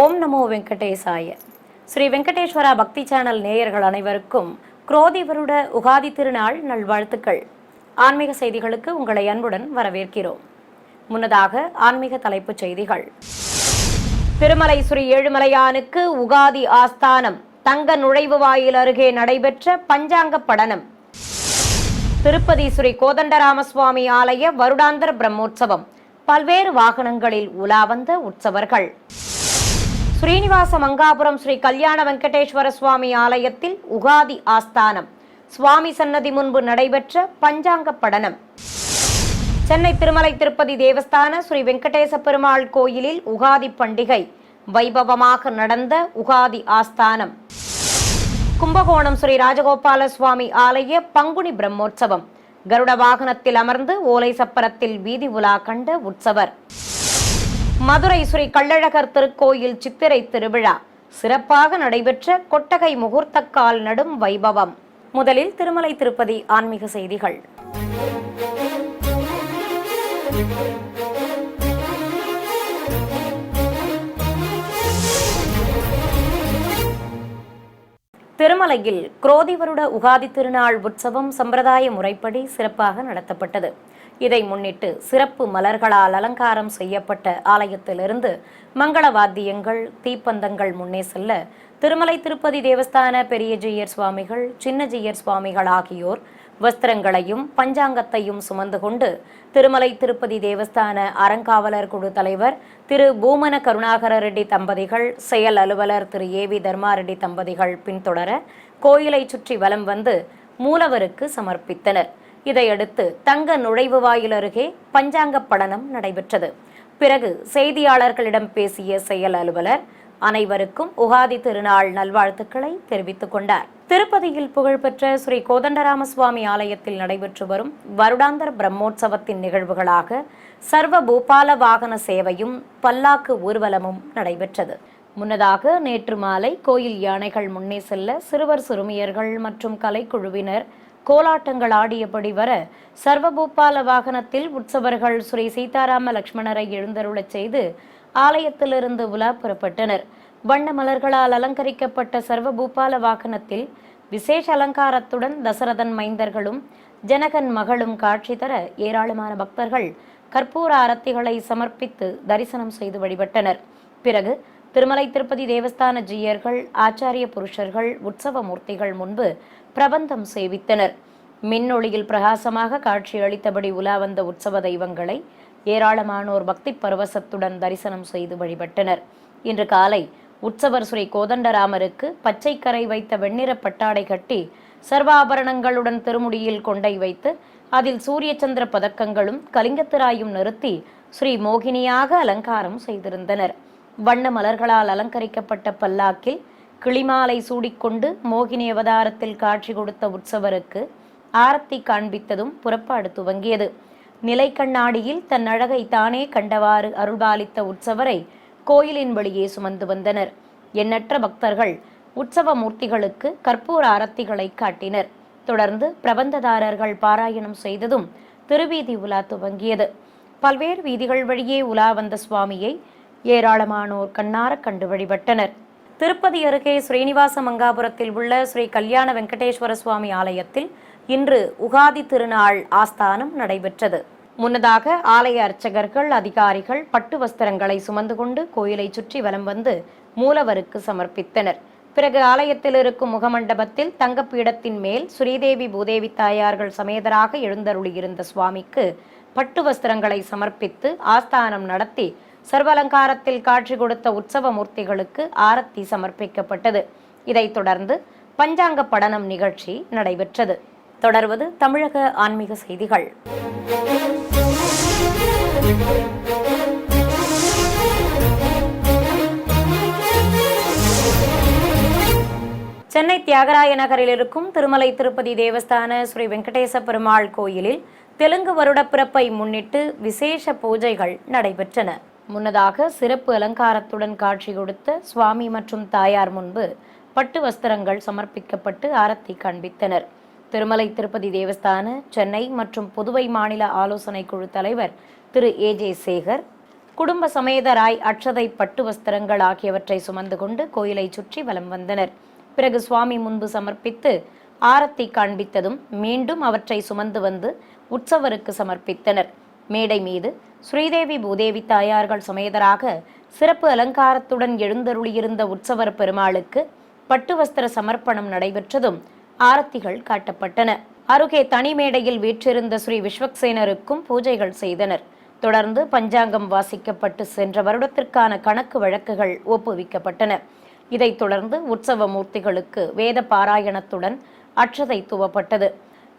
ஓம் நமோ வெங்கடேசாய. ஸ்ரீ வெங்கடேஸ்வரா பக்தி சேனல் நேயர்கள் அனைவருக்கும் குரோதி வருட உகாதி திருநாள் நல்வாழ்த்துக்கள். ஆன்மீக செய்திகளுக்கு உங்களை அன்புடன் வரவேற்கிறோம். முன்னதாக ஆன்மீக தலைப்புச் செய்திகள். திருமலை ஸ்ரீ ஏழுமலையானுக்கு உகாதி ஆஸ்தானம், தங்க நுழைவு வாயில் அருகே நடைபெற்ற பஞ்சாங்க படனம். திருப்பதி ஸ்ரீ கோதண்டராமசுவாமி ஆலய வருடாந்திர பிரம்மோற்சவம், பல்வேறு வாகனங்களில் உலா வந்த உற்சவர்கள். ஸ்ரீனிவாச மங்காபுரம் ஸ்ரீ கல்யாண வெங்கடேஸ்வர சுவாமி ஆலயத்தில் உகாதி ஆஸ்தானம், சுவாமி சன்னதி முன்பு நடைபெற்ற பஞ்சாங்க படனம். சென்னை திருமலை திருப்பதி தேவஸ்தான ஸ்ரீ வெங்கடேச பெருமாள் கோயிலில் உகாதி பண்டிகை வைபவமாக நடந்த உகாதி ஆஸ்தானம். கும்பகோணம் ஸ்ரீ ராஜகோபால சுவாமி ஆலய பங்குனி பிரம்மோற்சவம், கருட வாகனத்தில் அமர்ந்து ஓலை சப்பரத்தில் வீதி உலா கண்ட உற்சவர். மதுரை ஸ்ரீ கள்ளழகர் திருக்கோயில் சித்திரை திருவிழா சிறப்பாக நடைபெற்ற கொட்டகை முகூர்த்தக்கால் நடும் வைபவம். முதலில் திருமலை திருப்பதி ஆன்மீக செய்திகள். திருமலையில் குரோதி வருட உகாதி திருநாள் உற்சவம் சம்பிரதாய முறைப்படி சிறப்பாக நடத்தப்பட்டது. இதை முன்னிட்டு சிறப்பு மலர்களால் அலங்காரம் செய்யப்பட்ட ஆலயத்திலிருந்து மங்கள வாத்தியங்கள், தீப்பந்தங்கள் முன்னே செல்ல திருமலை திருப்பதி தேவஸ்தான பெரிய ஜீயர் சுவாமிகள், சின்ன ஜீயர் சுவாமிகள் ஆகியோர் வஸ்திரங்களையும் பஞ்சாங்கத்தையும் சுமந்து கொண்டு திருமலை திருப்பதி தேவஸ்தான அறங்காவலர் குழு தலைவர் திரு பூமன கருணாகர ரெட்டி தம்பதிகள், செயல் அலுவலர் திரு ஏவி தர்மாரெட்டி தம்பதிகள் பின்தொடர கோயிலை சுற்றி வலம் வந்து மூலவருக்கு சமர்ப்பித்தனர். இதையடுத்து தங்க நுழைவு வாயில் அருகே பஞ்சாங்க படனம் நடைபெற்றது. பிறகு செய்தியாளர்களிடம் பேசிய செயல் அலுவலர் அனைவருக்கும் உகாதி திருநாள் நல்வாழ்த்துக்களை தெரிவித்துக் கொண்டார். திருப்பதியில் புகழ்பெற்ற ஸ்ரீ கோதண்டராமசுவாமி ஆலயத்தில் நடைபெற்று வரும் வருடாந்திர பிரம்மோற்சவத்தின் நிகழ்வுகளாக சர்வ பூபால வாகன சேவையும் பல்லாக்கு ஊர்வலமும் நடைபெற்றது. முன்னதாக நேற்று மாலை கோயில் யானைகள் முன்னே செல்ல சிறுவர் சிறுமியர்கள் மற்றும் கலைக்குழுவினர் கோலாட்டங்கள் ஆடியபடி வர சர்வபூபால வாகனத்தில் உற்சவர்கள் ஸ்ரீ சீதாராம லட்சுமணரை எழுந்தருளச் செய்து ஆலயத்திலிருந்து உலா புறப்பட்டனர். வண்ண மலர்களால் அலங்கரிக்கப்பட்ட சர்வபூபால வாகனத்தில் விசேஷ அலங்காரத்துடன் தசரதன் மைந்தர்களும் ஜனகன் மகளும் காட்சி தர ஏராளமான பக்தர்கள் கற்பூர அரத்திகளை சமர்ப்பித்து தரிசனம் செய்து வழிபட்டனர். பிறகு திருமலை திருப்பதி தேவஸ்தான ஜீயர்கள், ஆச்சாரிய புருஷர்கள் உற்சவ மூர்த்திகள் முன்பு பிரபந்தம் சேவித்தனர். மின்னொளியில் பிரகாசமாக காட்சியளித்தபடி உலா வந்த உற்சவ தெய்வங்களை ஏராளமானோர் பக்தி பரவசத்துடன் தரிசனம் செய்து வழிபட்டனர். இன்று காலை உற்சவர் ஸ்ரீ கோதண்டராமருக்கு பச்சை கரை வைத்த வெண்ணிற பட்டாடை கட்டி சர்வாபரணங்களுடன் திருமுடியில் கொண்டை வைத்து அதில் சூரிய சந்திர பதக்கங்களும் கலிங்கத்திராயும் நிறுத்தி ஸ்ரீ மோகினியாக அலங்காரம் செய்திருந்தனர். வண்ண மலர்களால் அலங்கரிக்கப்பட்ட பல்லாக்கில் கிளிமாலை சூடிக்கொண்டு மோகினி அவதாரத்தில் காட்சி கொடுத்த உற்சவருக்கு ஆரத்தி காண்பித்ததும் புறப்பாடு துவங்கியது. நிலை கண்ணாடியில் தன் அழகை தானே கண்டவாறு அருள்பாலித்த உற்சவரை கோயிலின் வெளியே சுமந்து வந்தனர். எண்ணற்ற பக்தர்கள் உற்சவ மூர்த்திகளுக்கு கற்பூர ஆரத்திகளை காட்டினர். தொடர்ந்து பிரபந்ததாரர்கள் பாராயணம் செய்ததும் திருவீதி உலா துவங்கியது. பல்வேறு வீதிகள் வழியே உலா வந்த சுவாமியை ஏராளமானோர் கண்ணார கண்டு வழிபட்டனர். திருப்பதி அருகே ஸ்ரீனிவாச மங்காபுரத்தில் உள்ள ஸ்ரீ கல்யாண வெங்கடேஸ்வர சுவாமி ஆலயத்தில் இன்று உகாதி திருநாள் ஆஸ்தானம் நடைபெற்றது. முன்னதாக ஆலய அர்ச்சகர்கள், அதிகாரிகள் பட்டு வஸ்திரங்களை சுமந்து கொண்டு கோயிலை சுற்றி வலம் வந்து மூலவருக்கு சமர்ப்பித்தனர். பிறகு ஆலயத்தில் இருக்கும் முகமண்டபத்தில் தங்கப்பீடத்தின் மேல் ஸ்ரீதேவி பூதேவி தாயார்கள் சமேதராக எழுந்தருளியிருந்த சுவாமிக்கு பட்டு வஸ்திரங்களை சமர்ப்பித்து ஆஸ்தானம் நடத்தி சர்வலங்காரத்தில் காட்சி கொடுத்த உற்சவ மூர்த்திகளுக்கு ஆரத்தி சமர்ப்பிக்கப்பட்டது. இதைத் தொடர்ந்து பஞ்சாங்க படனம் நிகழ்ச்சி நடைபெற்றது. தொடர்வது தமிழக ஆன்மீக செய்திகள். சென்னை தியாகராய நகரில் இருக்கும் திருமலை திருப்பதி தேவஸ்தான ஸ்ரீ வெங்கடேச பெருமாள் கோயிலில் தெலுங்கு வருட பிறப்பை முன்னிட்டு விசேஷ பூஜைகள் நடைபெற்றன. முன்னதாக சிறப்பு அலங்காரத்துடன் காட்சி கொடுத்த சுவாமி மற்றும் தாயார் முன்பு பட்டு வஸ்திரங்கள் சமர்ப்பிக்கப்பட்டு ஆரத்தி காண்பித்தனர். திருமலை திருப்பதி தேவஸ்தான சென்னை மற்றும் புதுவை மாநில ஆலோசனை குழு தலைவர் திரு ஏஜே சேகர், குடும்ப சமேதராய் அட்சதை பட்டு வஸ்திரங்கள் ஆகியவற்றை சுமந்து கொண்டு கோயிலை சுற்றி வலம் வந்தனர். பிறகு சுவாமி முன்பு சமர்ப்பித்து ஆரத்தி காண்பித்ததும் மீண்டும் அவற்றை சுமந்து வந்து உற்சவருக்கு சமர்ப்பித்தனர். மேடை மீது ஸ்ரீதேவி பூதேவி தாயார்கள் சமேதராக சிறப்பு அலங்காரத்துடன் எழுந்தருளியிருந்த உற்சவர் பெருமாளுக்கு பட்டு வஸ்திர சமர்ப்பணம் நடைபெற்றதும் ஆரத்திகள் காட்டப்பட்டன. அருகே தனி மேடையில் வீற்றிருந்த ஸ்ரீ விஸ்வக்சேனருக்கும் பூஜைகள் செய்தனர். தொடர்ந்து பஞ்சாங்கம் வாசிக்கப்பட்டு சென்ற வருடத்திற்கான கணக்கு வழக்குகள் ஒப்புவிக்கப்பட்டன. இதைத் தொடர்ந்து உற்சவ மூர்த்திகளுக்கு வேத பாராயணத்துடன் அட்சதை துவப்பட்டது.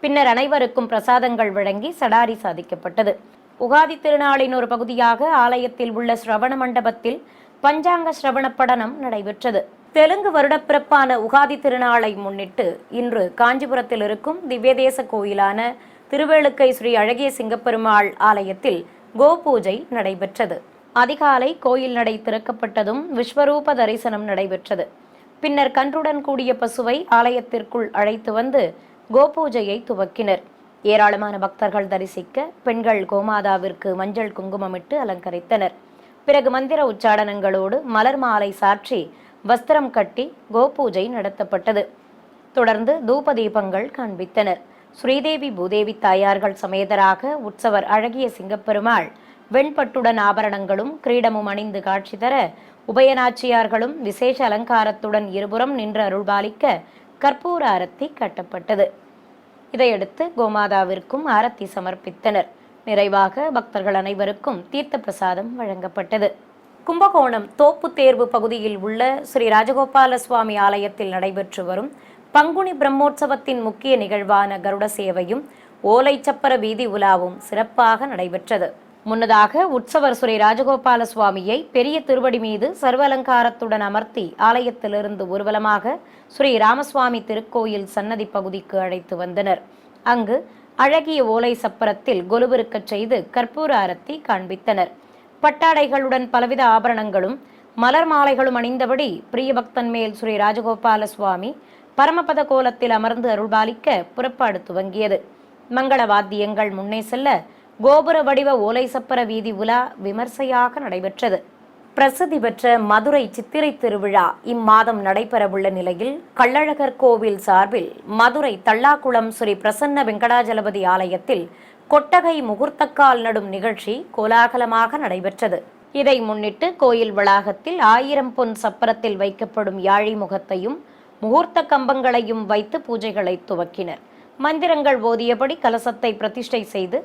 பின்னர் அனைவருக்கும் பிரசாதங்கள் வழங்கி சடாரி சாதிக்கப்பட்டது. உகாதி திருநாளின் ஒரு பகுதியாக ஆலயத்தில் உள்ள ஸ்ரவண மண்டபத்தில் பஞ்சாங்க ஸ்ரவண படனம் நடைபெற்றது. தெலுங்கு வருடப்பிறப்பான உகாதி திருநாளை முன்னிட்டு இன்று காஞ்சிபுரத்தில் இருக்கும் திவ்யதேச கோயிலான திருவேளுக்கை ஸ்ரீ அழகிய சிங்கப்பெருமாள் ஆலயத்தில் கோபூஜை நடைபெற்றது. அதிகாலை கோயில் நடை திறக்கப்பட்டதும் விஸ்வரூப தரிசனம் நடைபெற்றது. பின்னர் கன்றுடன் கூடிய பசுவை ஆலயத்திற்குள் அழைத்து வந்து கோபூஜையை துவக்கினர். ஏராளமான பக்தர்கள் தரிசிக்க பெண்கள் கோமாதாவிற்கு மஞ்சள் குங்குமமிட்டு அலங்கரித்தனர். பிறகு மந்திர உச்சாடனங்களோடு மலர் மாலை சாற்றி வஸ்திரம் கட்டி கோபூஜை நடத்தப்பட்டது. தொடர்ந்து தூப தீபங்கள் காண்பித்தனர். ஸ்ரீதேவி பூதேவி தாயார்கள் சமேதராக உற்சவர் அழகிய சிங்கப்பெருமாள் வெண்பட்டுடன் ஆபரணங்களும் கிரீடமும் அணிந்து காட்சி தர, உபயநாச்சியார்களும் விசேஷ அலங்காரத்துடன் இருபுறம் நின்று அருள்பாலிக்க கற்பூர ஆரத்தி கட்டப்பட்டது. இதையடுத்து கோமாதாவிற்கும் ஆரத்தி சமர்ப்பித்தனர். நிறைவாக பக்தர்கள் அனைவருக்கும் தீர்த்த பிரசாதம் வழங்கப்பட்டது. கும்பகோணம் தோப்பு தேர்வு பகுதியில் உள்ள ஸ்ரீ ராஜகோபால சுவாமி ஆலயத்தில் நடைபெற்று வரும் பங்குனி பிரம்மோற்சவத்தின் முக்கிய நிகழ்வான கருட சேவையும் ஓலை சப்பர வீதி உலாவும் சிறப்பாக நடைபெற்றது. முன்னதாக உற்சவர் ஸ்ரீ ராஜகோபால சுவாமியை பெரிய திருவடி மீது சர்வ அலங்காரத்துடன் அமர்த்தி ஆலயத்திலிருந்து ஊர்வலமாக ஸ்ரீ ராமசுவாமி திருக்கோயில் சன்னதி பகுதிக்கு அழைத்து வந்தனர். அங்கு அழகிய ஓலை சப்பரத்தில் கொலுவிருக்கச் செய்து கற்பூர ஆரத்தி காண்பித்தனர். பட்டாடைகளுடன் பலவித ஆபரணங்களும் மலர் மாலைகளும் அணிந்தபடி பிரியபக்தன் மேல் ஸ்ரீ ராஜகோபால சுவாமி பரமபத கோலத்தில் அமர்ந்து அருள்பாலிக்க புறப்பாடு துவங்கியது. மங்கள வாத்தியங்கள் முன்னே செல்ல கோபுர வடிவ ஓலை சப்பர வீதி உலா விமர்சையாக நடைபெற்றது. பிரசித்தி பெற்ற மதுரை சித்திரை திருவிழா இம்மாதம் நடைபெறவுள்ள நிலையில் கள்ளழகர் கோவில் சார்பில் மதுரை தள்ளாக்குளம் ஸ்ரீ பிரசன்ன வெங்கடாஜலபதி ஆலயத்தில் கொட்டகை முகூர்த்தக்கால் நடும் நிகழ்ச்சி கோலாகலமாக நடைபெற்றது. இதை முன்னிட்டு கோயில் வளாகத்தில் 1000 பொன் சப்பரத்தில் வைக்கப்படும் யாழி முகத்தையும் முகூர்த்த கம்பங்களையும் வைத்து பூஜைகளை துவக்கினர். மந்திரங்கள் ஓதியபடி கலசத்தை பிரதிஷ்டை செய்து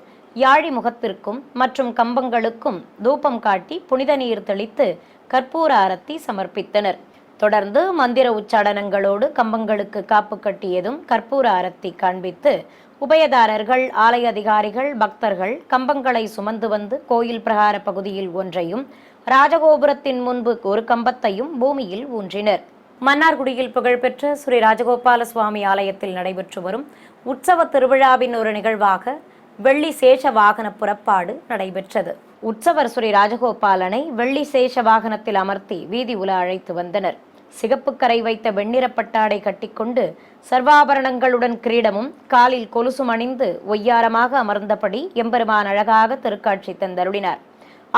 யாழி முகத்திற்கும் மற்றும் கம்பங்களுக்கும் தூபம் காட்டி புனித நீர் தெளித்து கற்பூர ஆரத்தி சமர்ப்பித்தனர். தொடர்ந்து மந்திர உச்சாடனங்களோடு கம்பங்களுக்கு காப்பு கட்டியதும் கற்பூர ஆரத்தி காண்பித்து உபயதாரர்கள், ஆலய அதிகாரிகள், பக்தர்கள் கம்பங்களை சுமந்து வந்து கோயில் பிரகார பகுதியில் ஒன்றையும் ராஜகோபுரத்தின் முன்பு ஒரு கம்பத்தையும் பூமியில் ஊன்றினர். மன்னார்குடியில் புகழ்பெற்ற ஸ்ரீ ராஜகோபால சுவாமி ஆலயத்தில் நடைபெற்று வரும் உற்சவ திருவிழாவின் ஒரு நிகழ்வாக வெள்ளி சேஷ வாகன புறப்பாடு நடைபெற்றது. உற்சவர் ஸ்ரீ ராஜகோபாலனை வெள்ளி சேஷ வாகனத்தில் அமர்த்தி வீதி உலா அழைத்து வந்தனர். சிகப்பு கரை வைத்த வெண்ணிறப்பட்டாடை கட்டிக்கொண்டு சர்வாபரணங்களுடன் கிரீடமும் காலில் கொலுசும் அணிந்து ஒய்யாரமாக அமர்ந்தபடி எம்பெருமான் அழகாக திருக்காட்சி தந்தருளினார்.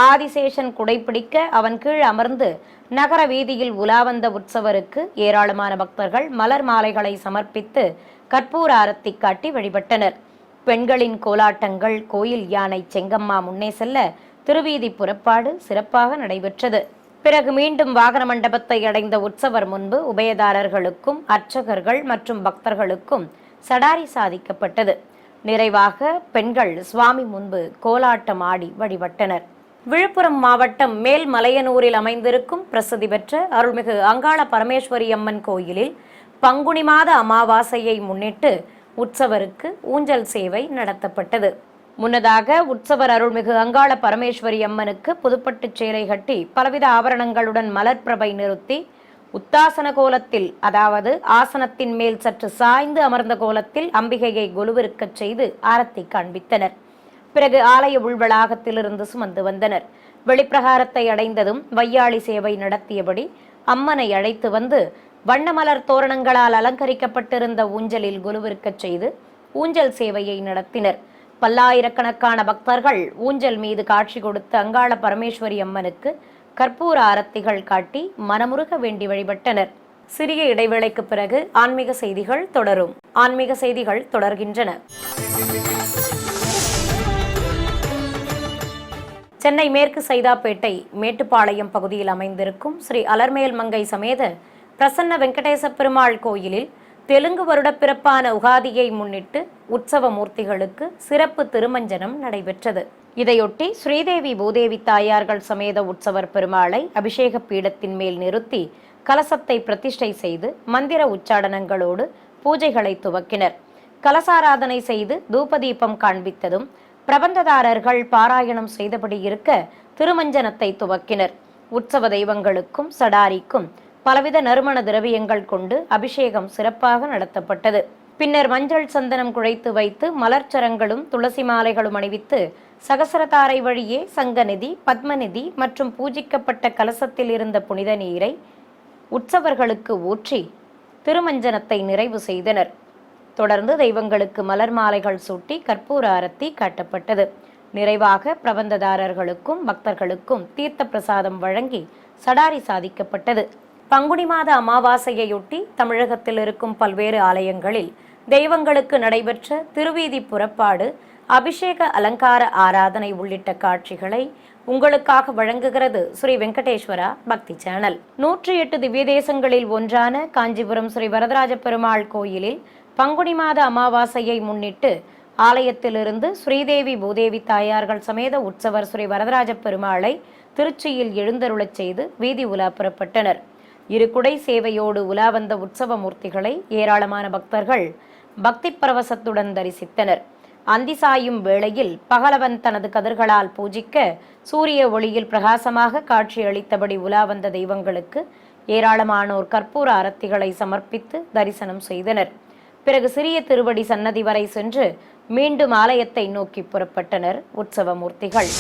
ஆதிசேஷன் குடைப்பிடிக்க அவன் கீழ் அமர்ந்து நகர வீதியில் உலா வந்த உற்சவருக்கு ஏராளமான பக்தர்கள் மலர் மாலைகளை சமர்ப்பித்து கற்பூர ஆரத்தி காட்டி வழிபட்டனர். பெண்களின் கோலாட்டங்கள், கோயில் யானை செங்கம்மா முன்னே செல்ல திருவீதி புறப்பாடு சிறப்பாக நடைபெற்றது. பிறகு மீண்டும் வாகன மண்டபத்தை அடைந்த உற்சவர் முன்பு உபயதாரர்களுக்கும் அர்ச்சகர்கள் மற்றும் பக்தர்களுக்கும் சடாரி சாதிக்கப்பட்டது. நிறைவாக பெண்கள் சுவாமி முன்பு கோலாட்டம் ஆடி வழிபட்டனர். விழுப்புரம் மாவட்டம் மேல்மலையனூரில் அமைந்திருக்கும் பிரசித்தி பெற்ற அருள்மிகு அங்காள பரமேஸ்வரி அம்மன் கோயிலில் பங்குனி மாத அமாவாசையை முன்னிட்டு உற்சவருக்கு ஊஞ்சல் சேவை நடத்தப்பட்டது. முன்னதாக உற்சவர் அருள்மிகு அங்காள பரமேஸ்வரி அம்மனுக்கு புதுப்பட்டு சேலை கட்டி பலவித ஆபரணங்களுடன் மலர் பிரபை நிறுத்தி உத்தாசன கோலத்தில், அதாவது ஆசனத்தின் மேல் சற்று சாய்ந்து அமர்ந்த கோலத்தில் அம்பிகையை கொலுவிருக்கச் செய்து ஆரத்தி காண்பித்தனர். பிறகு ஆலய உள்வளாகத்திலிருந்து சுமந்து வந்தனர். வெளிப்பிரகாரத்தை அடைந்ததும் வையாளி சேவை நடத்தியபடி அம்மனை அழைத்து வந்து வண்ணமலர் தோரணங்களால் அலங்கரிக்கப்பட்டிருந்த ஊஞ்சலில் கொலுவிருக்கச் செய்து ஊஞ்சல் சேவையை நடத்தினர். பல்லாயிரக்கணக்கான பக்தர்கள் ஊஞ்சல் மீது காட்சி கொடுத்து அங்காள பரமேஸ்வரி அம்மனுக்கு கற்பூர ஆரத்திகள் காட்டி மனமுருக வேண்டி வழிபட்டனர். சிறிய இடைவேளைக்கு பிறகு ஆன்மீக செய்திகள் தொடரும். ஆன்மீக செய்திகள் தொடர்கின்றன. சென்னை மேற்கு சைதாப்பேட்டை மேட்டுப்பாளையம் பகுதியில் அமைந்திருக்கும் ஸ்ரீ அலர்மேல் மங்கை சமேத பிரசன்ன வெங்கடேச பெருமாள் கோயிலில் தெலுங்கு வருட பிறப்பான உகாதியை முன்னிட்டு உற்சவ மூர்த்திகளுக்கு சிறப்பு திருமஞ்சனம் நடைபெற்றது. இதையொட்டி ஸ்ரீதேவி பூதேவி தாயார்கள் சமேத உற்சவர் பெருமாளை அபிஷேக பீடத்தின் மேல் நிறுத்தி கலசத்தை பிரதிஷ்டை செய்து மந்திர உச்சாடனங்களோடு பூஜைகளை துவக்கினர். கலசாராதனை செய்து தூபதீபம் காண்பித்ததும் பிரபந்ததாரர்கள் பாராயணம் செய்தபடி இருக்க திருமஞ்சனத்தை துவக்கினர். உற்சவ தெய்வங்களுக்கும் சடாரிக்கும் பலவித நறுமண திரவியங்கள் கொண்டு அபிஷேகம் சிறப்பாக நடத்தப்பட்டது. பின்னர் மஞ்சள் சந்தனம் குழைத்து வைத்து மலர்ச்சரங்களும் துளசி மாலைகளும் அணிவித்து சகசரதாரை வழியே சங்கநிதி, பத்மநிதி மற்றும் பூஜிக்கப்பட்ட கலசத்தில் இருந்த புனித நீரை உற்சவர்களுக்கு ஊற்றி திருமஞ்சனத்தை நிறைவு செய்தனர். தொடர்ந்து தெய்வங்களுக்கு மலர் மாலைகள் சூட்டி கற்பூர ஆரத்தி காட்டப்பட்டது. நிறைவாக பிரபந்ததாரர்களுக்கும் பக்தர்களுக்கும் தீர்த்த பிரசாதம் வழங்கி சடாரி சாதிக்கப்பட்டது. பங்குனி மாத அமாவாசையையொட்டி தமிழகத்தில் இருக்கும் பல்வேறு ஆலயங்களில் தெய்வங்களுக்கு நடைபெற்ற திருவீதி புறப்பாடு, அபிஷேக அலங்கார ஆராதனை உள்ளிட்ட காட்சிகளை உங்களுக்காக வழங்குகிறது ஸ்ரீ வெங்கடேஸ்வரா பக்தி சேனல். 108 திவ்ய தேசங்களில் ஒன்றான காஞ்சிபுரம் ஸ்ரீ வரதராஜ பெருமாள் கோயிலில் பங்குனி மாத அமாவாசையை முன்னிட்டு ஆலயத்திலிருந்து ஸ்ரீதேவி பூதேவி தாயார்கள் சமேத உற்சவர் ஸ்ரீ வரதராஜ பெருமாளை திருச்சியில் எழுந்தருளச் செய்து வீதி உலா புறப்பட்டனர். இருகுடை சேவையோடு உலா வந்த உற்சவ மூர்த்திகளை ஏராளமான பக்தர்கள் பக்தி பரவசத்துடன் தரிசித்தனர். அந்தி சாயும் வேளையில் பகலவன் தனது கதிர்களால் பூஜிக்க சூரிய ஒளியில் பிரகாசமாக காட்சி அளித்தபடி உலா வந்த தெய்வங்களுக்கு ஏராளமானோர் கற்பூர அரத்திகளை சமர்ப்பித்து தரிசனம் செய்தனர். பிறகு சிறிய திருவடி சன்னதி வரை சென்று மீண்டும் ஆலயத்தை நோக்கி புறப்பட்டனர் உற்சவ மூர்த்திகள்.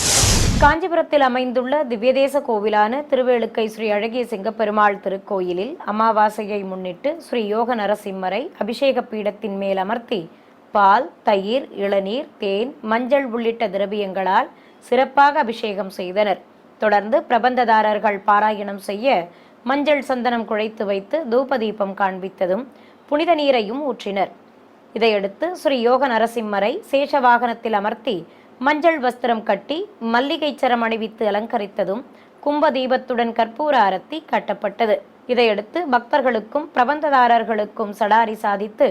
காஞ்சிபுரத்தில் அமைந்துள்ள திவ்யதேச கோவிலான திருவேலுக்கை ஸ்ரீ அழகிய சிங்கப்பெருமாள் திருக்கோயிலில் அமாவாசையை முன்னிட்டு ஸ்ரீ யோக நரசிம்மரை அபிஷேக பீடத்தின் மேல் அமர்த்தி பால், தயிர், இளநீர், தேன், மஞ்சள் உள்ளிட்ட திரவியங்களால் சிறப்பாக அபிஷேகம் செய்தனர். தொடர்ந்து பிரபந்ததாரர்கள் பாராயணம் செய்ய மஞ்சள் சந்தனம் குழைத்து வைத்து தூபதீபம் காண்பித்ததும் புனித நீரையும் ஊற்றினர். இதையடுத்து ஸ்ரீ யோக நரசிம்மரை சேஷ வாகனத்தில் அமர்த்தி மஞ்சள் வஸ்திரம் கட்டி மல்லிகை சரம் அணிவித்து அலங்கரித்ததும் கும்ப தீபத்துடன் கற்பூர ஆரத்தி காட்டப்பட்டது. இதையடுத்து பக்தர்களுக்கும் பிரபந்ததாரர்களுக்கும் சடாரி சாதித்து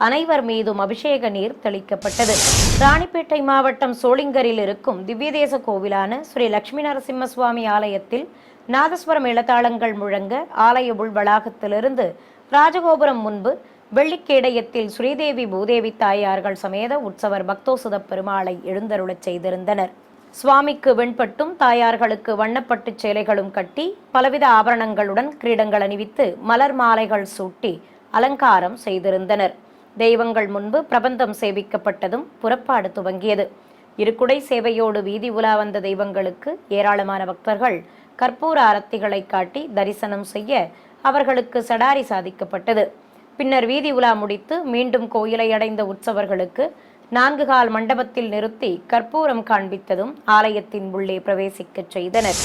அனைவர் மீதும் அபிஷேக நீர் தெளிக்கப்பட்டது. ராணிப்பேட்டை மாவட்டம் சோளிங்கரில் இருக்கும் திவ்யதேச கோவிலான ஸ்ரீ லட்சுமி நரசிம்ம சுவாமி ஆலயத்தில் நாதஸ்வர மேளதாளங்கள் முழங்க ஆலய உள் வளாகத்திலிருந்து ராஜகோபுரம் முன்பு வெள்ளிக்கேடயத்தில் ஸ்ரீதேவி பூதேவி தாயார்கள் சமேத உற்சவர் பக்தோசுத பெருமாளை எழுந்தருளச் செய்திருந்தனர். சுவாமிக்கு வெண்பட்டும் தாயார்களுக்கு வண்ணப்பட்டு சேலைகளும் கட்டி பலவித ஆபரணங்களுடன் கிரீடங்கள் அணிவித்து மலர் மாலைகள் சூட்டி அலங்காரம் செய்திருந்தனர். தெய்வங்கள் முன்பு பிரபந்தம் சேவிக்கப்பட்டதும் புறப்பாடு துவங்கியது. இருகுடை சேவையோடு வீதி உலா வந்த தெய்வங்களுக்கு ஏராளமான பக்தர்கள் கற்பூர ஆரத்திகளை காட்டி தரிசனம் செய்ய அவர்களுக்கு சடாரி சாதிக்கப்பட்டது. பின்னர் வீதி உலா முடித்து மீண்டும் கோயிலை அடைந்த உற்சவர்களுக்கு 4 கால் மண்டபத்தில் நிறுத்தி கற்பூரம் காண்பித்ததும் ஆலயத்தின் உள்ளே பிரவேசிக்கச் செய்தனர்.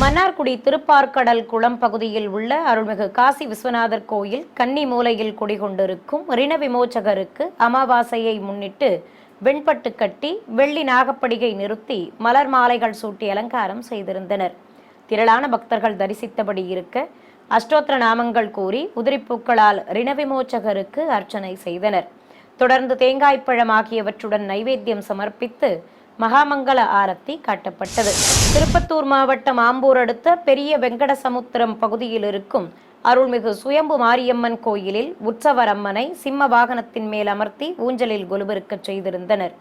மன்னார்குடி திருப்பார்கடல் குளம் பகுதியில் உள்ள அருள்மிகு காசி விஸ்வநாதர் கோயில் கன்னி மூலையில் குடிகொண்டிருக்கும் ரிண விமோச்சகருக்கு அமாவாசையை முன்னிட்டு வெண்பட்டு கட்டி வெள்ளி நாகப்படிகை நிறுத்தி மலர் மாலைகள் சூட்டி அலங்காரம் செய்திருந்தனர். திரளான பக்தர்கள் தரிசித்தபடி இருக்க அஷ்டோத்திர நாமங்கள் கூறி உதிரிப்பூக்களால் ரிண விமோச்சகருக்கு அர்ச்சனை செய்தனர். தொடர்ந்து தேங்காய்ப்பழம் ஆகியவற்றுடன் நைவேத்தியம் சமர்ப்பித்து மகாமங்கல ஆரத்தி காட்டப்பட்டது. திருப்பத்தூர் மாவட்டம் ஆம்பூர் அடுத்த பெரிய வெங்கடசமுத்திரம் பகுதியில் இருக்கும் அருள்மிகு சுயம்பு மாரியம்மன் கோயிலில் உற்சவர் அம்மனை சிம்ம வாகனத்தின் மேல் அமர்த்தி ஊஞ்சலில் கொலுவிருக்கச் செய்திருந்தனர்.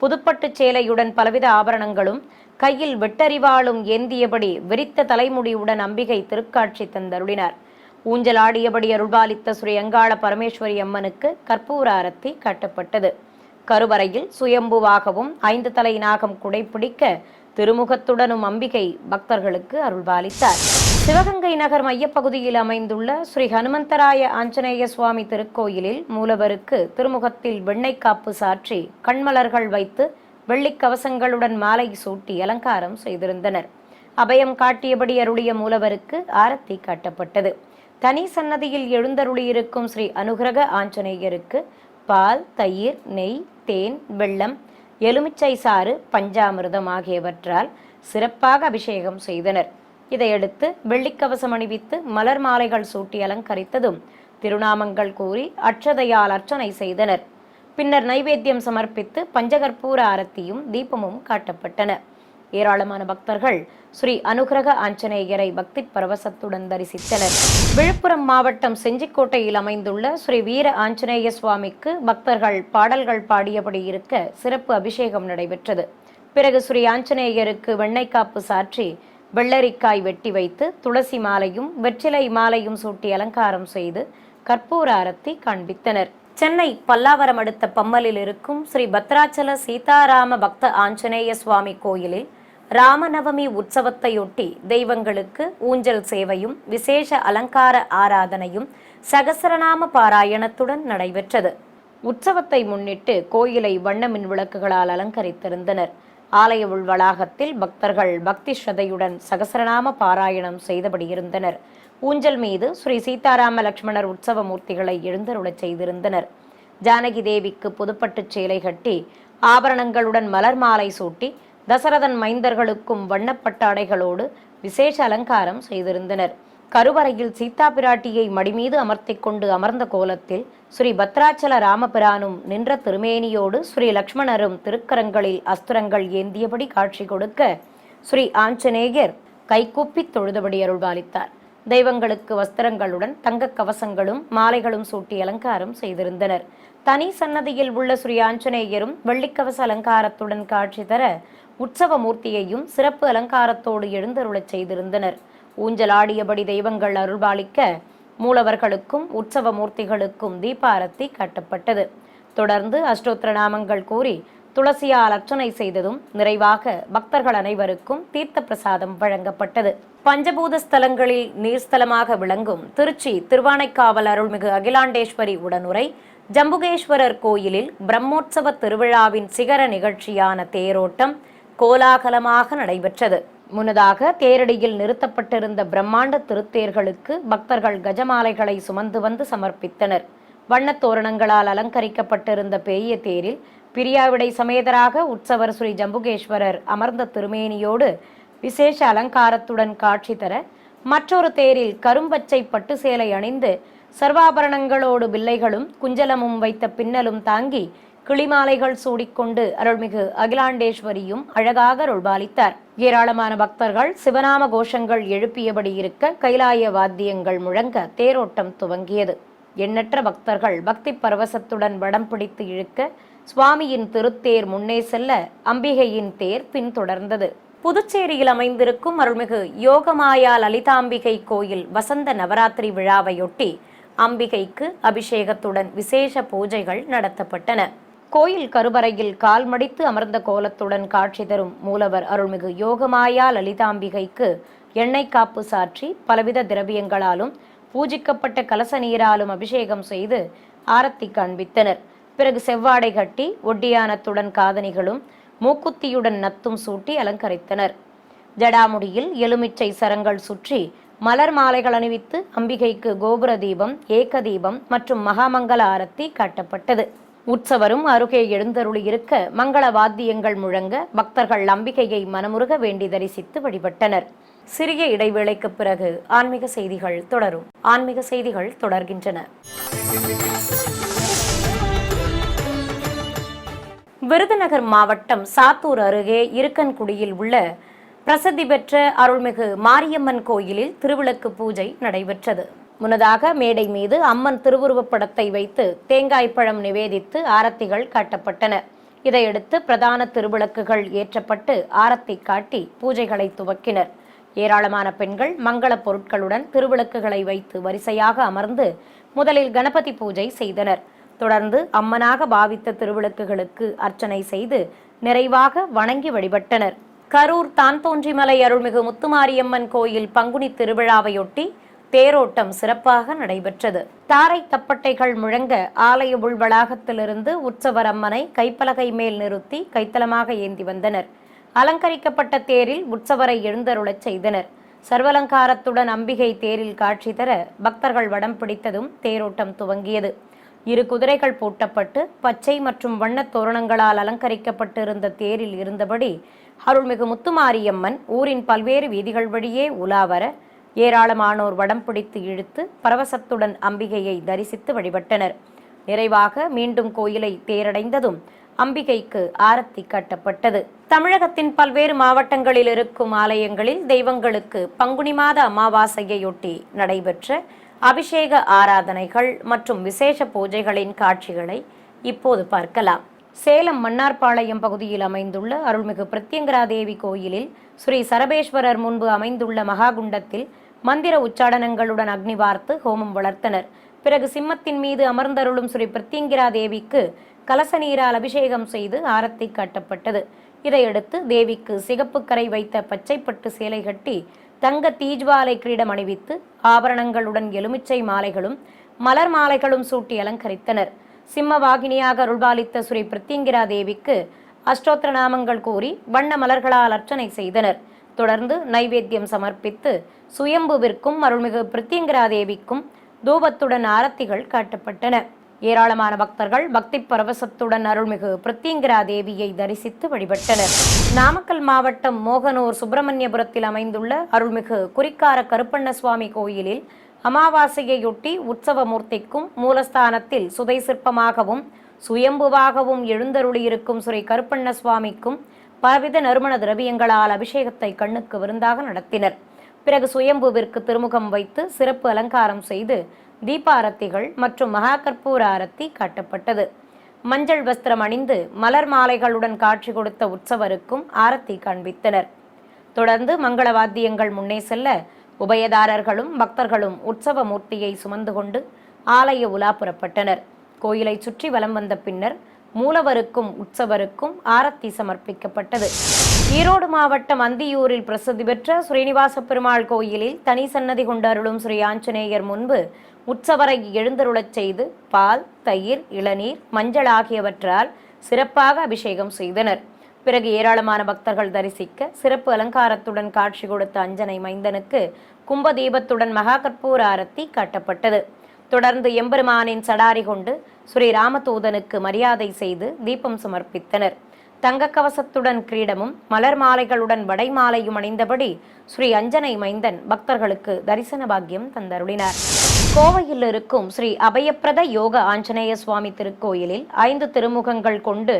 புதுப்பட்டு சேலையுடன் பலவித ஆபரணங்களும் கையில் வெட்டறிவாளும் ஏந்தியபடி விரித்த தலைமுடியுடன் அம்பிகை திருக்காட்சி தந்தருளினார். ஊஞ்சலாடியபடி அருள்பாலித்த ஸ்ரீ அங்காள பரமேஸ்வரி அம்மனுக்கு கற்பூர ஆரத்தி காட்டப்பட்டது. கருவறையில் சுயம்புவாகவும் 5 தலை நாகம் குடைப்பிடிக்க திருமுகத்துடனும் அம்பிகை பக்தர்களுக்கு அருள்பாலித்தார். சிவகங்கை நகர் மையப்பகுதியில் அமைந்துள்ள ஸ்ரீ ஹனுமந்தராய ஆஞ்சநேய சுவாமி திருக்கோயிலில் மூலவருக்கு திருமுகத்தில் வெண்ணெய் காப்பு சாற்றி கண்மலர்கள் வைத்து வெள்ளிக் கவசங்களுடன் மாலை சூட்டி அலங்காரம் செய்திருந்தனர். அபயம் காட்டியபடி அருளிய மூலவருக்கு ஆரத்தி காட்டப்பட்டது. தனி சன்னதியில் எழுந்தருளியிருக்கும் ஸ்ரீ அனுகிரக ஆஞ்சநேயருக்கு பால், தயிர், நெய், தேன், வெல்லம், எலுமிச்சை சாறு, பஞ்சாமிர்தம் ஆகியவற்றால் சிறப்பாக அபிஷேகம் செய்தனர். இதையடுத்து வெள்ளிக்கவசம் அணிவித்து மலர் மாலைகள் சூட்டி அலங்கரித்ததும் திருநாமங்கள் கூறி அட்சதையால் அர்ச்சனை செய்தனர். பின்னர் நைவேத்தியம் சமர்ப்பித்து பஞ்சகற்பூர ஆரத்தியும் தீபமும் காட்டப்பட்டன. ஏராளமான பக்தர்கள் ஸ்ரீ அனுகிரக ஆஞ்சநேயரை பக்தி பரவசத்துடன் தரிசித்தனர். விழுப்புரம் மாவட்டம் செஞ்சிக்கோட்டையில் அமைந்துள்ள ஸ்ரீ வீர ஆஞ்சநேய சுவாமிக்கு பக்தர்கள் பாடல்கள் பாடியபடி இருக்க சிறப்பு அபிஷேகம் நடைபெற்றது. பிறகு ஸ்ரீ ஆஞ்சநேயருக்கு வெண்ணெய் காப்பு சாற்றி வெள்ளரிக்காய் வெட்டி வைத்து துளசி மாலையும் வெற்றிலை மாலையும் சூட்டி அலங்காரம் செய்து கற்பூர ஆரத்தி காண்பித்தனர். சென்னை பல்லாவரம் அடுத்த பம்மலில் இருக்கும் ஸ்ரீ பத்ராச்சல சீதாராம பக்த ஆஞ்சநேய சுவாமி கோயிலில் ராமநவமி உற்சவத்தையொட்டி தெய்வங்களுக்கு ஊஞ்சல் சேவையும் விசேஷ அலங்கார ஆராதனையும் சகசரநாம பாராயணத்துடன் நடைபெற்றது. உற்சவத்தை முன்னிட்டு கோயிலை வண்ண மின் விளக்குகளால் அலங்கரித்திருந்தனர். ஆலய உள்வளாகத்தில் பக்தர்கள் பக்தி ஸ்ரதையுடன் சகசரநாம பாராயணம் செய்தபடி இருந்தனர். ஊஞ்சல் மீது ஸ்ரீ சீதாராம லட்சுமணர் உற்சவ மூர்த்திகளை எழுந்தருளச் செய்திருந்தனர். ஜானகி தேவிக்கு புதுப்பட்டுச் சேலை கட்டி ஆபரணங்களுடன் மலர் மாலை சூட்டி தசரதன் மைந்தர்களுக்கும் வண்ணப்பட்டாடைகளோடு விசேஷ அலங்காரம் செய்திருந்தனர். கருவறையில் சீதா பிராட்டியை மடிமீது அமர்த்தி கொண்டு அமர்ந்த கோலத்தில் ஸ்ரீ பத்ராச்சல ராமபிரானும் நின்ற திருமேனியோடு ஸ்ரீ லக்ஷ்மணரும் திருக்கரங்களில் அஸ்திரங்கள் ஏந்தியபடி காட்சி கொடுக்க ஸ்ரீ ஆஞ்சநேயர் கைகூப்பி தொழுதபடி அருள்பாலித்தார். தெய்வங்களுக்கு வஸ்திரங்களுடன் தங்க கவசங்களும் மாலைகளும் சூட்டி அலங்காரம் செய்திருந்தனர். தனி சன்னதியில் உள்ள ஸ்ரீ ஆஞ்சநேயரும் வெள்ளிக்கவச அலங்காரத்துடன் காட்சி தர உற்சவ மூர்த்தியையும் சிறப்பு அலங்காரத்தோடு எழுந்தருளச் செய்திருந்தனர். ஊஞ்சலாடியபடி தெய்வங்கள் அருள்பாலிக்க மூலவர்களுக்கும் உற்சவ மூர்த்திகளுக்கும் தீபாரத்தி காட்டப்பட்டது. தொடர்ந்து அஷ்டோத்திர நாமங்கள் கூறி துளசியால் அர்ச்சனை செய்ததும் நிறைவாக பக்தர்கள் அனைவருக்கும் தீர்த்த பிரசாதம் வழங்கப்பட்டது. பஞ்சபூத ஸ்தலங்களில் நீர்ஸ்தலமாக விளங்கும் திருச்சி திருவானைக்காவல் அருள்மிகு அகிலாண்டேஸ்வரி உடனுரை ஜம்புகேஸ்வரர் கோயிலில் பிரம்மோற்சவ திருவிழாவின் சிகர நிகழ்ச்சியான தேரோட்டம் கோலாகலமாக நடைபெற்றது. முன்னதாக தேரடியில் நிறுத்தப்பட்டிருந்த பிரம்மாண்ட திருத்தேர்களுக்கு பக்தர்கள் கஜமாலைகளை சுமந்து வந்து சமர்ப்பித்தனர். வண்ணத் தோரணங்களால் அலங்கரிக்கப்பட்டிருந்த பெரிய தேரில் பிரியாவிடை சமேதராக உற்சவர் ஸ்ரீ ஜம்புகேஸ்வரர் அமர்ந்த திருமேனியோடு விசேஷ அலங்காரத்துடன் காட்சி தர, மற்றொரு தேரில் கரும்பச்சை பட்டு சேலை அணிந்து சர்வாபரணங்களோடு பிள்ளைகளும் குஞ்சலமும் வைத்த பின்னலும் தாங்கி கிளிமாலைகள் சூடிக்கொண்டு அருள்மிகு அகிலாண்டேஸ்வரியும் அழகாக அருள்பாலித்தார். ஏராளமான பக்தர்கள் சிவநாம கோஷங்கள் எழுப்பியபடி இருக்க கைலாய வாத்தியங்கள் முழங்க தேரோட்டம் துவங்கியது. எண்ணற்ற பக்தர்கள் பக்தி பரவசத்துடன் வடம் பிடித்து இழுக்க சுவாமியின் திருத்தேர் முன்னே செல்ல அம்பிகையின் தேர் பின்தொடர்ந்தது. புதுச்சேரியில் அமைந்திருக்கும் அருள்மிகு யோகமாயா லலிதாம்பிகை கோயில் வசந்த நவராத்திரி விழாவையொட்டி அம்பிகைக்கு அபிஷேகத்துடன் விசேஷ பூஜைகள் நடத்தப்பட்டன. கோயில் கருவறையில் கால் மடித்து அமர்ந்த கோலத்துடன் காட்சி தரும் மூலவர் அருள்மிகு யோகமாயா லலிதாம்பிகைக்கு எண்ணெய் காப்பு சாற்றி பலவித திரவியங்களாலும் பூஜிக்கப்பட்ட கலச நீராலும் அபிஷேகம் செய்து ஆரத்தி காண்பித்தனர். பிறகு செவ்வாடை கட்டி ஒட்டியானத்துடன் காதணிகளும் மூக்குத்தியுடன் நத்தும் சூட்டி அலங்கரித்தனர். ஜடாமுடியில் எலுமிச்சை சரங்கள் சுற்றி மலர் மாலைகள் அணிவித்து அம்பிகைக்கு கோபுர தீபம், ஏக தீபம் மற்றும் மகாமங்கல ஆரத்தி காட்டப்பட்டது. உற்சவரும் அருகே எழுந்தருளியிருக்க மங்கள வாத்தியங்கள் முழங்க பக்தர்கள் அம்பிகையை மனமுருக வேண்டி தரிசித்து வழிபட்டனர். சிறிய இடைவேளைக்கு பிறகு ஆன்மீக செய்திகள் தொடரும். ஆன்மீக செய்திகள் தொடர்கின்றன. விருதுநகர் மாவட்டம் சாத்தூர் அருகே இருக்கன்குடியில் உள்ள பிரசித்தி பெற்ற அருள்மிகு மாரியம்மன் கோயிலில் திருவிளக்கு பூஜை நடைபெற்றது. முன்னதாக மேடை மீது அம்மன் திருவுருவப் படத்தை வைத்து தேங்காய் பழம் நிவேதித்து ஆரத்திகள் காட்டப்பட்டன. இதையடுத்து பிரதான திருவிளக்குகள் ஏற்றப்பட்டு ஆரத்தி காட்டி பூஜைகளை துவக்கினர். ஏராளமான பெண்கள் மங்கள பொருட்களுடன் திருவிளக்குகளை வைத்து வரிசையாக அமர்ந்து முதலில் கணபதி பூஜை செய்தனர். தொடர்ந்து அம்மனாக பாவித்த திருவிளக்குகளுக்கு அர்ச்சனை செய்து நிறைவாக வணங்கி வழிபட்டனர். கரூர் தான்தோன்றிமலை அருள்மிகு முத்துமாரியம்மன் கோயில் பங்குனி திருவிழாவையொட்டி தேரோட்டம் சிறப்பாக நடைபெற்றது. தாரை தப்பட்டைகள் முழங்க ஆலய உள் வளாகத்திலிருந்து உற்சவர் அம்மனை கைப்பலகை மேல் நிறுத்தி கைத்தலமாக ஏந்தி வந்தனர். அலங்கரிக்கப்பட்ட தேரில் உற்சவரை எழுந்தருளச் செய்தனர். சர்வலங்காரத்துடன் அம்பிகை தேரில் காட்சி தர பக்தர்கள் வடம் பிடித்ததும் தேரோட்டம் துவங்கியது. 2 குதிரைகள் பூட்டப்பட்டு பச்சை மற்றும் வண்ணத் தோரணங்களால் அலங்கரிக்கப்பட்டிருந்த தேரில் இருந்தபடி அருள்மிகு முத்துமாரியம்மன் ஊரின் பல்வேறு வீதிகள் வழியே உலாவர ஏராளமானோர் வடம் பிடித்து இழுத்து பரவசத்துடன் அம்பிகையை தரிசித்து வழிபட்டனர். நிறைவாக மீண்டும் கோயிலை தேரடைந்ததும் அம்பிகைக்கு ஆரத்தி காட்டப்பட்டது. தமிழகத்தின் பல்வேறு மாவட்டங்களில் இருக்கும் ஆலயங்களில் தெய்வங்களுக்கு பங்குனி மாத அமாவாசையொட்டி நடைபெற்ற அபிஷேக ஆராதனைகள் மற்றும் விசேஷ பூஜைகளின் காட்சிகளை இப்போது பார்க்கலாம். சேலம் மன்னார்பாளையம் பகுதியில் அமைந்துள்ள அருள்மிகு பிரத்யங்கரா தேவி கோயிலில் ஸ்ரீ சரபேஸ்வரர் முன்பு அமைந்துள்ள மகாகுண்டத்தில் மந்திர உச்சாடனங்களுடன் அக்னி வார்த்து ஹோமம் வளர்த்தனர். பிறகு சிம்மத்தின் மீது அமர்ந்தருளும் ஸ்ரீ பிரத்யங்கரா தேவிக்கு கலச நீரால் அபிஷேகம் செய்து ஆரத்தி காட்டப்பட்டது. இதையடுத்து தேவிக்கு சிகப்பு கரை வைத்த பச்சைப்பட்டு சேலை கட்டி தங்க தீஜ்வாலை கிரீடம் அணிவித்து ஆபரணங்களுடன் எலுமிச்சை மாலைகளும் மலர் மாலைகளும் சூட்டி அலங்கரித்தனர். சிம்ம வாகினியாக அருள்பாலித்த ஸ்ரீ பிரத்யங்கரா தேவிக்கு அஷ்டோத்திர நாமங்கள் கூறி வண்ண மலர்களால் அர்ச்சனை செய்தனர். தொடர்ந்து நைவேத்தியம் சமர்ப்பித்து சுயம்புவிற்கும் அருள்மிகு பிரத்யங்கரா தேவிக்கும் தூபத்துடன் ஆரத்திகள் காட்டப்பட்டன. ஏராளமான பக்தர்கள் பக்தி பரவசத்துடன் அருள்மிகு பிரத்யங்கரா தேவியை தரிசித்து வழிபட்டனர். நாமக்கல் மாவட்டம் மோகனூர் சுப்பிரமணியபுரத்தில் அமைந்துள்ள அருள்மிகு குறிக்கார கருப்பண்ண சுவாமி கோயிலில் அமாவாசையொட்டி உற்சவ மூர்த்திக்கும் மூலஸ்தானத்தில் சுதை சிற்பமாகவும் சுயம்புவாகவும் எழுந்தருளியிருக்கும் ஸ்ரீ கருப்பண்ண சுவாமிக்கும் பலவித நறுமண திரவியங்களால் அபிஷேகத்தை கண்ணுக்கு விருந்தாக நடத்தினர். பிறகு சுயம்புவிற்கு திருமுகம் வைத்து சிறப்பு அலங்காரம் செய்து தீபாரத்திகள் மற்றும் மகா கற்பூர ஆரத்தி காட்டப்பட்டது. மஞ்சள் வஸ்திரம் அணிந்து மலர் மாலைகளுடன் காட்சி கொடுத்த உற்சவருக்கும் ஆரத்தி காண்பித்தனர். தொடர்ந்து மங்கள வாத்தியங்கள் முன்னே செல்ல உபயதாரர்களும் பக்தர்களும் உற்சவ மூர்த்தியை சுமந்து கொண்டு ஆலய உலா புறப்பட்டனர். கோயிலை சுற்றி வலம் வந்த பின்னர் மூலவருக்கும் உற்சவருக்கும் ஆரத்தி சமர்ப்பிக்கப்பட்டது. ஈரோடு மாவட்டம் அந்தியூரில் பிரசித்தி பெற்ற ஸ்ரீனிவாச பெருமாள் கோயிலில் தனி சன்னதி கொண்டு அருளும் ஸ்ரீ ஆஞ்சநேயர் முன்பு உற்சவரை எழுந்தருளச் செய்து பால், தயிர், இளநீர், மஞ்சள் ஆகியவற்றால் சிறப்பாக அபிஷேகம் செய்தனர். பிறகு ஏராளமான பக்தர்கள் தரிசிக்க சிறப்பு அலங்காரத்துடன் காட்சி கொடுத்த அஞ்சனை மைந்தனுக்கு கும்ப தீபத்துடன் மகா கற்பூர ஆரத்தி காட்டப்பட்டது. தொடர்ந்து எம்பெருமானின் சடாரி கொண்டு ஸ்ரீ ராமதூதனுக்கு மரியாதை செய்து தீபம் சமர்ப்பித்தனர். தங்க கவசத்துடன் கிரீடமும் மலர் மாலைகளுடன் வடை மாலையும் அணிந்தபடி ஸ்ரீ அஞ்சனை மைந்தன் பக்தர்களுக்கு தரிசன பாக்கியம் தந்தருளினார். கோவையில் இருக்கும் ஸ்ரீ அபயப்பிரத யோக ஆஞ்சநேய சுவாமி திருக்கோயிலில் 5 திருமுகங்கள் கொண்டு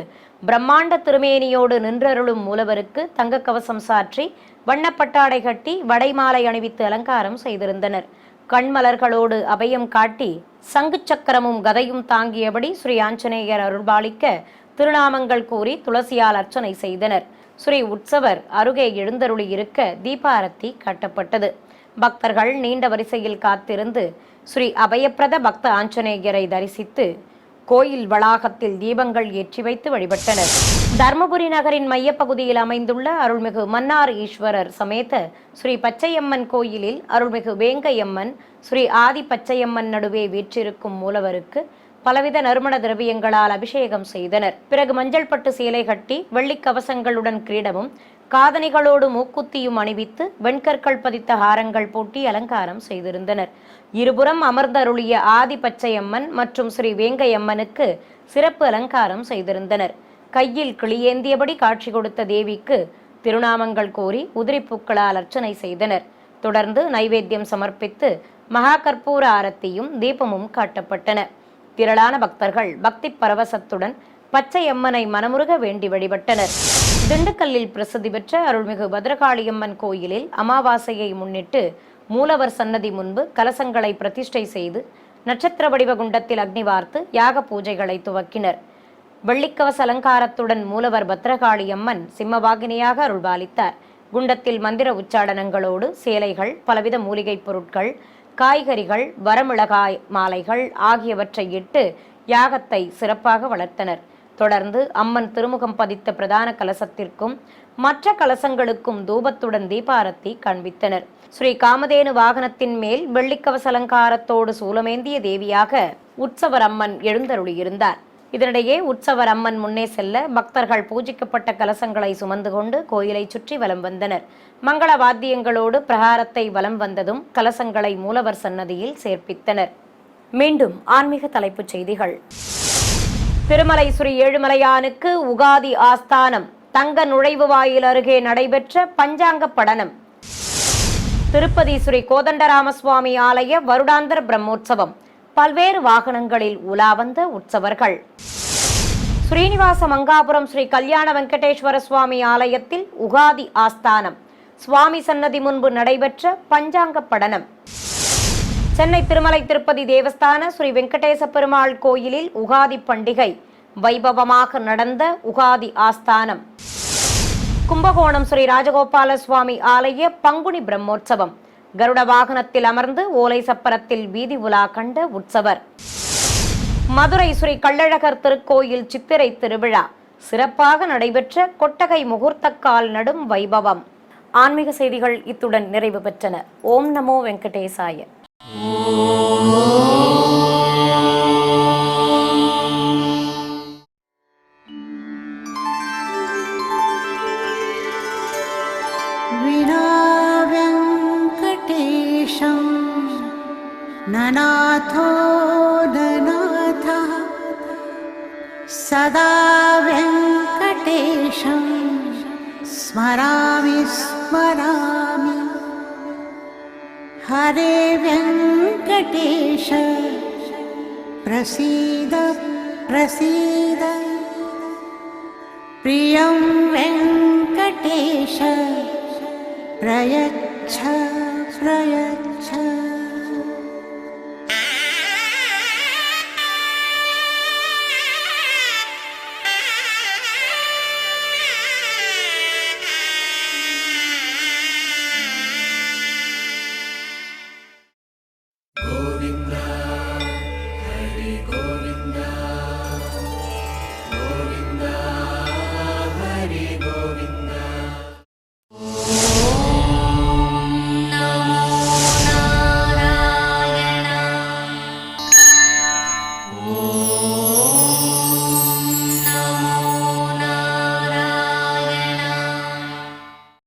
பிரம்மாண்ட திருமேனியோடு நின்றருளும் மூலவருக்கு தங்க கவசம் சாற்றி வண்ணப்பட்டாடை கட்டி வடை மாலை அணிவித்து அலங்காரம் செய்திருந்தனர். கண்மலர்களோடு அபயம் காட்டி சங்கு சக்கரமும் கதையும் தாங்கியபடி ஸ்ரீ ஆஞ்சநேயர் அருள்பாலிக்க திருநாமங்கள் கூறி துளசியால் அர்ச்சனை செய்தனர். ஸ்ரீ உற்சவர் அருகே எழுந்தருளி இருக்க தீபாரத்தி காட்டப்பட்டது. பக்தர்கள் நீண்ட வரிசையில் காத்திருந்து ஸ்ரீ அபயப்பிரத பக்த ஆஞ்சநேயரை தரிசித்து கோயில் வளாகத்தில் தீபங்கள் ஏற்றி வைத்து வழிபட்டனர். தர்மபுரி நகரின் மையப்பகுதியில் அமைந்துள்ள அருள்மிகு மன்னார் ஈஸ்வரர் சமேத ஸ்ரீ பச்சையம்மன் கோயிலில் அருள்மிகு வேங்கையம்மன் ஸ்ரீ ஆதி பச்சையம்மன் நடுவே வீற்றிருக்கும் மூலவருக்கு பலவித நறுமண திரவியங்களால் அபிஷேகம் செய்தனர். பிறகு மஞ்சள் பட்டு சேலை கட்டி வெள்ளிக் கவசங்களுடன் கிரீடமும் காதணிகளோடு மூக்குத்தியும் அணிவித்து வெண்கற்கள் பதித்த ஹாரங்கள் பூட்டி அலங்காரம் செய்திருந்தனர். இருபுறம் அமர்ந்தருளிய ஆதி பச்சையம்மன் மற்றும் ஸ்ரீ வேங்கையம்மனுக்கு சிறப்பு அலங்காரம் செய்திருந்தனர். கையில் கிளியேந்தியபடி காட்சி கொடுத்த தேவிக்கு திருநாமங்கள் கூறி உதிரிப்பூக்களால் அர்ச்சனை செய்தனர். தொடர்ந்து நைவேத்தியம் சமர்ப்பித்து மகா கற்பூர ஆரத்தியும் தீபமும் காட்டப்பட்டன. திரளான பக்தர்கள் பக்தி பரவசத்துடன் பச்சையம்மனை மனமுருக வேண்டி வழிபட்டனர். திண்டுக்கல்லில் பிரசித்தி பெற்ற அருள்மிகு பத்ரகாளியம்மன் கோயிலில் அமாவாசையை முன்னிட்டு மூலவர் சன்னதி முன்பு கலசங்களை பிரதிஷ்டை செய்து நட்சத்திர வடிவ குண்டத்தில் அக்னி வார்த்து யாக பூஜைகளை துவக்கினர். வெள்ளிக்கவச அலங்காரத்துடன் மூலவர் பத்ரகாளியம்மன் சிம்மவாகினியாக அருள்பாலித்தார். குண்டத்தில் மந்திர உச்சாடனங்களோடு சேலைகள், பலவித மூலிகைப் பொருட்கள், காய்கறிகள், வரமிளகாய் மாலைகள் ஆகியவற்றை இட்டு யாகத்தை சிறப்பாக வளர்த்தனர். தொடர்ந்து அம்மன் திருமுகம் பதித்த பிரதான கலசத்திற்கும் மற்ற கலசங்களுக்கும் தூபத்துடன் தீபாரத்தி காண்பித்தனர். ஸ்ரீ காமதேனு வாகனத்தின் மேல் வெள்ளிக்கவச அலங்காரத்தோடு சூலமேந்திய தேவியாக உற்சவர் அம்மன் எழுந்தருளியிருந்தார். இதனிடையே உற்சவர் அம்மன் முன்னே செல்ல பக்தர்கள் பூஜிக்கப்பட்ட கலசங்களை சுமந்து கொண்டு கோயிலை சுற்றி வலம் வந்தனர். மங்கள வாத்தியங்களோடு பிரகாரத்தை வலம் வந்ததும் கலசங்களை மூலவர் சன்னதியில் சேர்ப்பித்தனர். மீண்டும் ஆன்மீக தலைப்புச் செய்திகள். திருமலை ஸ்ரீ ஏழுமலையானுக்கு உகாதி ஆஸ்தானம். தங்க நுழைவு வாயில் அருகே நடைபெற்ற பஞ்சாங்க படனம். திருப்பதி ஸ்ரீ கோதண்டராமசுவாமி ஆலய வருடாந்திர பிரம்மோற்சவம். பல்வேறு வாகனங்களில் உலா வந்த உற்சவர்கள். ஸ்ரீனிவாச மங்காபுரம் ஸ்ரீ கல்யாண வெங்கடேஸ்வர சுவாமி ஆலயத்தில் உகாதி ஆஸ்தானம். சுவாமி சன்னதி முன்பு நடைபெற்ற பஞ்சாங்க படனம். சென்னை திருமலை திருப்பதி தேவஸ்தான ஸ்ரீ வெங்கடேச பெருமாள் கோயிலில் உகாதி பண்டிகை வைபவமாக நடந்த உகாதி ஆஸ்தானம். கும்பகோணம் ஸ்ரீ ராஜகோபால சுவாமி ஆலய பங்குனி பிரம்மோற்சவம். கருட வாகனத்தில் அமர்ந்து ஓலை சப்பரத்தில் வீதி உலா கண்ட உற்சவர். மதுரை ஸ்ரீ கள்ளழகர் திருக்கோயில் சித்திரை திருவிழா சிறப்பாக நடைபெற்ற கொட்டகை முகூர்த்தக்கால் நடும் வைபவம். ஆன்மீக செய்திகள் இத்துடன் நிறைவு பெற்றன. ஓம் நமோ வெங்கடேசாய. ननाथो ननाथः सदा वेङ्कटेशं स्मरामि स्मरामि. हरे वेङ्कटेश प्रसीद प्रसीद. प्रियं वेङ्कटेश प्रयच्छ प्रयच्छ.